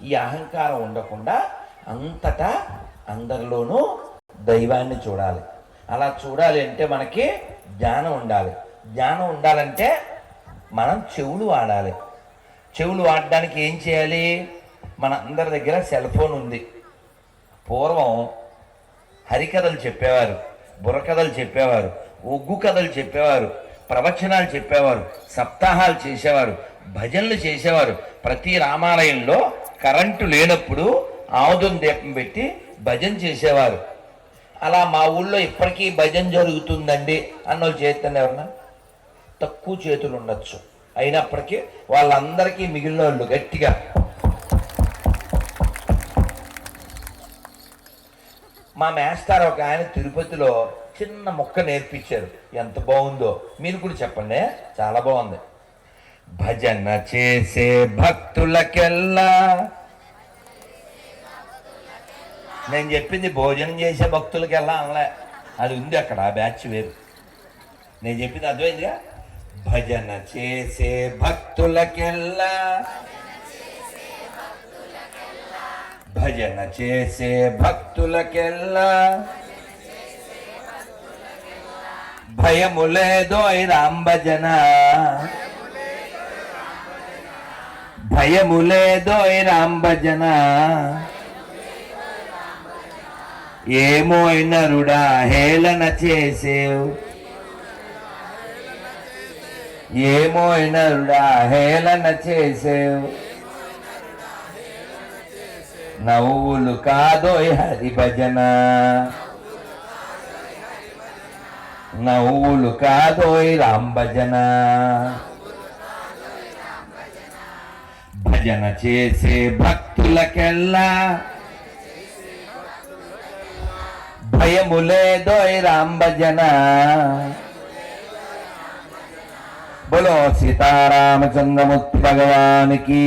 ఈ అహంకారం ఉండకుండా అంతటా అందరిలోనూ దైవాన్ని చూడాలి. అలా చూడాలి అంటే మనకి జ్ఞానం ఉండాలి. జ్ఞానం ఉండాలంటే మనం చెవులు వాడాలి. చెవులు వాడడానికి ఏం చేయాలి? మన అందరి దగ్గర సెల్ ఫోన్ ఉంది. పూర్వం హరికథలు చెప్పేవారు, బుర్రకథలు చెప్పేవారు, ఒగ్గు కథలు చెప్పేవారు, ప్రవచనాలు చెప్పేవారు, సప్తాహాలు చేసేవారు, భజనలు చేసేవారు. ప్రతి రామాలయంలో కరెంటు లేనప్పుడు ఆముదం దీపం పెట్టి భజన చేసేవారు. అలా మా ఊళ్ళో ఇప్పటికీ భజన జరుగుతుందండి అన్నోళ్ళు చేస్తాను. ఎవరన్నా తక్కువ చేతులు ఉండొచ్చు, అయినప్పటికీ వాళ్ళందరికీ మిగిలిన వాళ్ళు గట్టిగా మా మేస్టార్ ఒక ఆయన తిరుపతిలో చిన్న మొక్క నేర్పించారు. ఎంత బాగుందో మీరు కూడా చెప్పండి. చాలా బాగుంది. భజన చేసే భక్తులకెల్లా, నేను చెప్పింది భోజనం చేసే భక్తులకెల్లా అనలే, అది ఉంది అక్కడ, ఆ బ్యాచ్ వేరు. నేను చెప్పింది అర్థమైందిగా. భజన చేసే భక్తులకెల్లా, భజన చేసే భక్తులకెల్లా భయములేదోయ్ రామ్ భజన, భయములేదోయ్ రామ్ భజన. ఏమోయ్ నరుడా హేళన చేసేవు, ఏమోయ్ నరుడా హేళన చేసేవు. నవ్వులు కాదోయ్ హరి భజన, నవ్వులు కాదోయ్ రామ్ భజన. భజన చేసే భక్తులకెల్లా భయములేదోయ్ రామ్ భజన. బోలో సీతారామచంద్రమూర్తి భగవానికి.